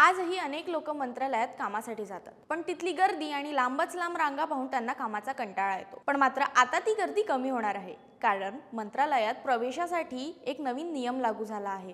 आजही अनेक लोक मंत्रालयात कामासाठी जातात, पण तिथली गर्दी आणि लांबच लांब रांगा पाहून त्यांना कामाचा कंटाळा येतो। पण मात्र आता ती गर्दी कमी होणार आहे, कारण मंत्रालयात प्रवेशासाठी एक नवीन नियम लागू झाला आहे।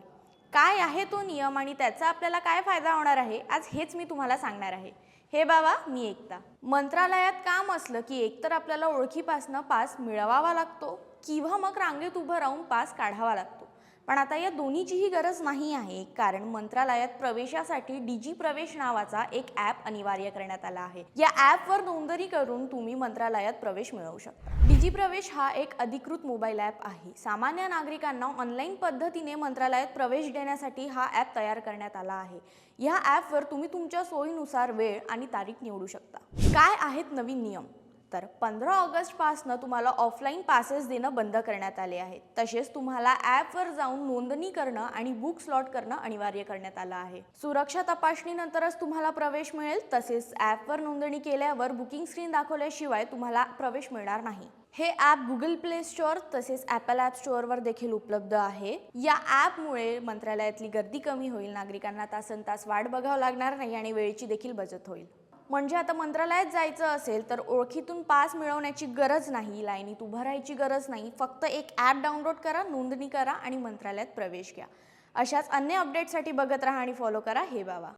काय आहे तो नियम आणि त्याचा आपल्याला काय फायदा होणार आहे, आज हेच मी तुम्हाला सांगणार आहे। हे बाबा, मी एकता। मंत्रालयात काम असलं की एकतर आपल्याला ओळखीपासनं पास मिळवावा लागतो किंवा मग रांगेत उभं राहून पास काढावा लागतो। पण आता या दोन्हीचीही गरज नाही आहे, कारण मंत्रालयात प्रवेशासाठी डीजी प्रवेश नावाचा एक ॲप अनिवार्य करण्यात आला आहे। या ॲपवर नोंदणी करून तुम्ही मंत्रालयात प्रवेश मिळवू शकता। डीजी प्रवेश हा एक अधिकृत मोबाईल ॲप आहे। सामान्य नागरिकांना ऑनलाईन पद्धतीने मंत्रालयात प्रवेश देण्यासाठी हा ॲप तयार करण्यात आला आहे। या ॲपवर तुम्ही तुमच्या सोयीनुसार वेळ आणि तारीख निवडू शकता। काय आहेत नवीन नियम? तर 15 ऑगस्ट पासून तुम्हाला ऑफलाईन पासेस देणं बंद करण्यात आले आहे। तसेच तुम्हाला ॲपवर जाऊन नोंदणी करणं आणि बुक स्लॉट करणं अनिवार्य करण्यात आलं आहे। सुरक्षा तपासणीनंतरच तुम्हाला प्रवेश मिळेल। तसेच ॲपवर नोंदणी केल्यावर बुकिंग स्क्रीन दाखवल्याशिवाय तुम्हाला प्रवेश मिळणार नाही। हे ॲप गुगल प्ले स्टोअर तसेच ॲपल ॲप स्टोअरवर देखील उपलब्ध आहे। या ॲपमुळे मंत्रालयातली गर्दी कमी होईल, नागरिकांना तासनतास वाट बघावं लागणार नाही आणि वेळेची देखील बचत होईल। म्हणजे आता मंत्रालयात जायचं असेल तर ओळखीतून पास मिळवण्याची गरज नाही, लाईनीत उभं राहायची गरज नाही। फक्त एक ॲप डाउनलोड करा, नोंदणी करा आणि मंत्रालयात प्रवेश घ्या। अशाच अन्य अपडेटसाठी बघत राहा आणि फॉलो करा हे बाबा।